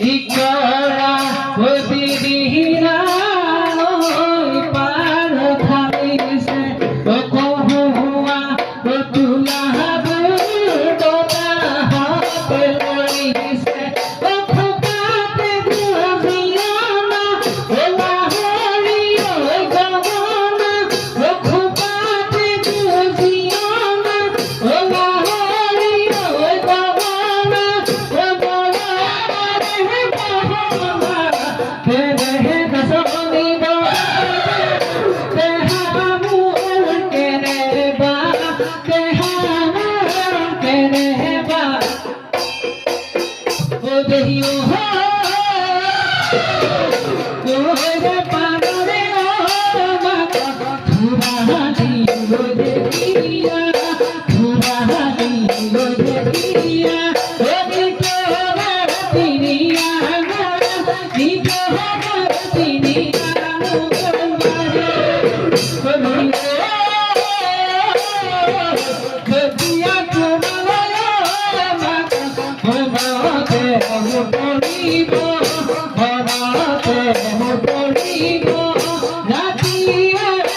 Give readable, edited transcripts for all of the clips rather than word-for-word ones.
ইকরা ওদিনা ওই পার খাইছে ও কহুয়া ও তুলা বুদা হাতে লইছে ও খোকাতে বুঝিয়ানা ও লাহরি ওই গগনা ও খোকাতে বুঝিয়ানা ও লাহরি ওই গগনা ও বড় রে কসনি দো তে হামু কেনে বা তে হামু কেনে বা ও দেহিও হো কোরে পারে ও মা ধুরানি ও দেহিয়া ধুরানি ও দেহিয়া ও নিতো তিনিয়া নিতো তিনিয়া মুগমারে কবিয়া তোমালো মা ভবাতে পড়িব ভবাতে পড়িব রাতি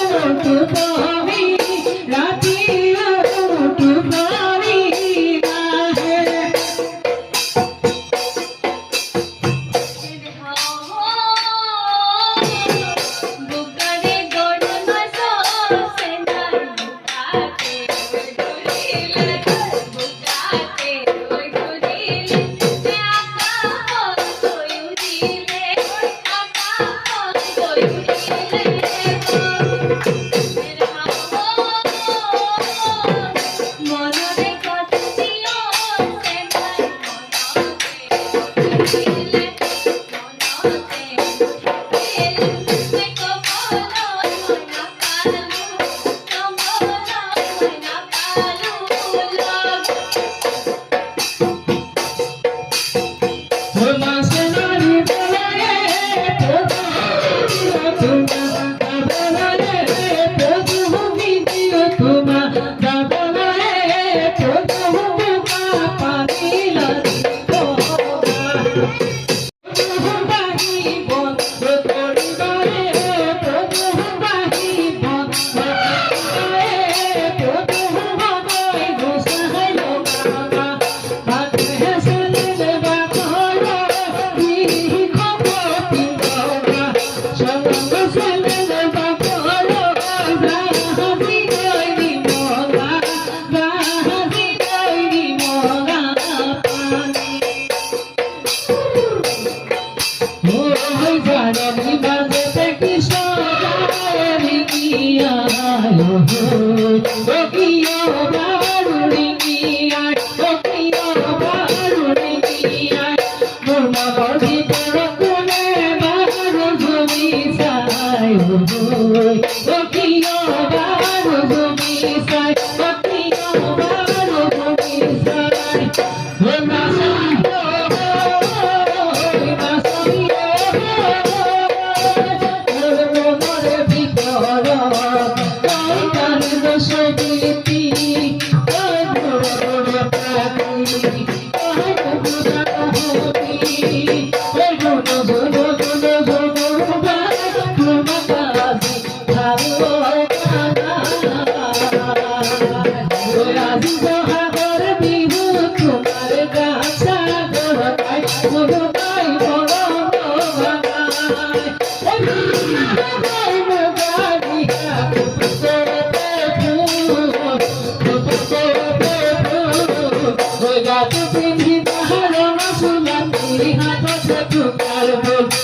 মুটু তুমি রাতি মুটু তুমি নাহে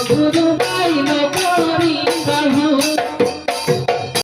Guru